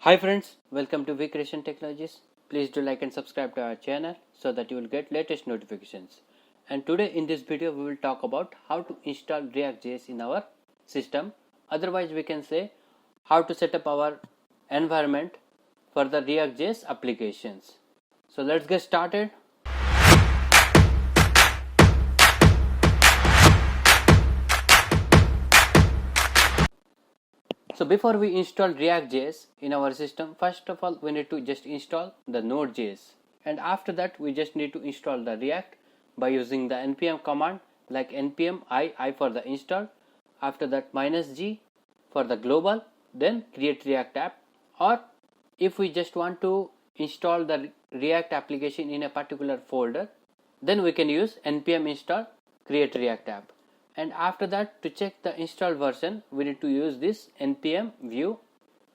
Hi friends, welcome to Creation Technologies. Please do like and subscribe to our channel so that you will get latest notifications. And today in this video we will talk about how to install ReactJS in our system. Otherwise we can say how to set up our environment for the ReactJS applications. So let's get started. So before we install ReactJS in our system, first of all we need to just install the node.js, and after that we just need to install the React by using the npm command like npm I for the install, after that -g for the global, then create React app. Or if we just want to install the React application in a particular folder, then we can use npm install create React app. And after that, to check the install version, we need to use this npm view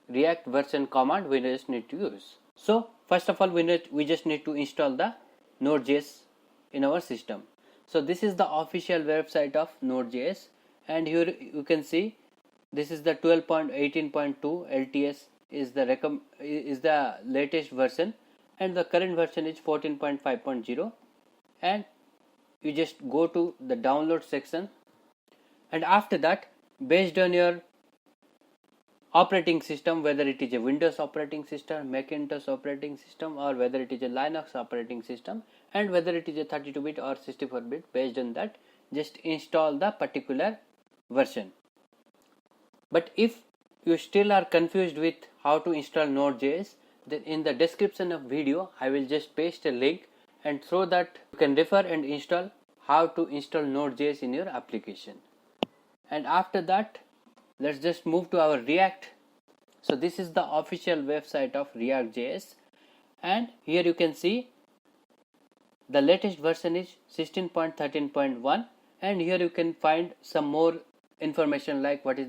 react version command we just need to use. So first of all we just need to install the node.js in our system. So this is the official website of node.js, and here you can see this is the 12.18.2 LTS is the latest version, and the current version is 14.5.0. and you just go to the download section, and after that, based on your operating system, whether it is a Windows operating system, Macintosh operating system, or whether it is a Linux operating system, and whether it is a 32-bit or 64-bit, based on that just install the particular version. But if you still are confused with how to install node.js, then in the description of video I will just paste a link, and through that you can refer and install how to install node.js in your application. And after that, let's just move to our React. So this is the official website of ReactJS, and here you can see the latest version is 16.13.1, and here you can find some more information like what are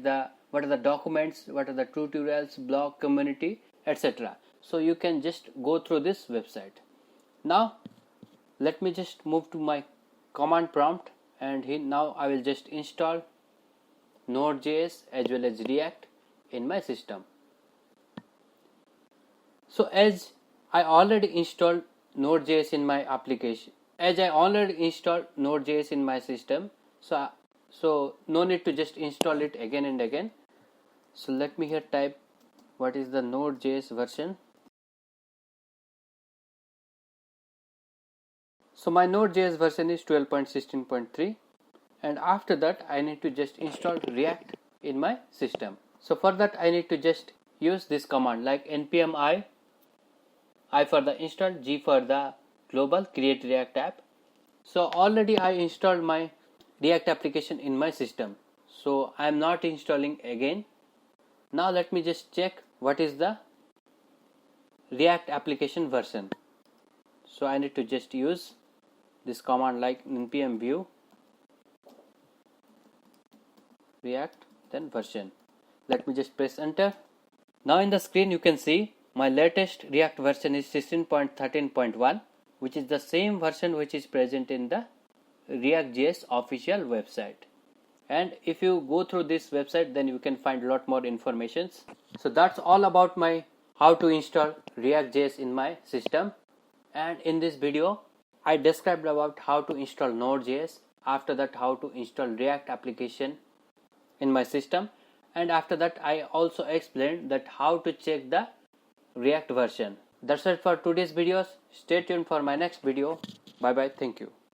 the documents, what are the tutorials, blog, community, etc. So you can just go through this website. Now let me just move to my command prompt, and here now I will just install node.js as well as React in my system. So as I already installed node.js in my application, as I already installed node.js in my system, so no need to just install it again and again. So let me here type what is the node.js version. So my node.js version is 12.16.3, and after that I need to just install React in my system. So for that I need to just use this command like npm I for the install, g for the global, create React app. So already I installed my React application in my system, so I am not installing again. Now let me just check what is the React application version. So I need to just use this command like npm view React then version. Let me just press enter. Now in the screen you can see my latest React version is 16.13.1, which is the same version which is present in the ReactJS official website. And if you go through this website, then you can find a lot more informations. So that's all about my how to install ReactJS in my system. And in this video I described about how to install node.js, after that how to install React application in my system, and after that I also explained that how to check the React version. That's it for today's videos. Stay tuned for my next video. Bye bye. Thank you.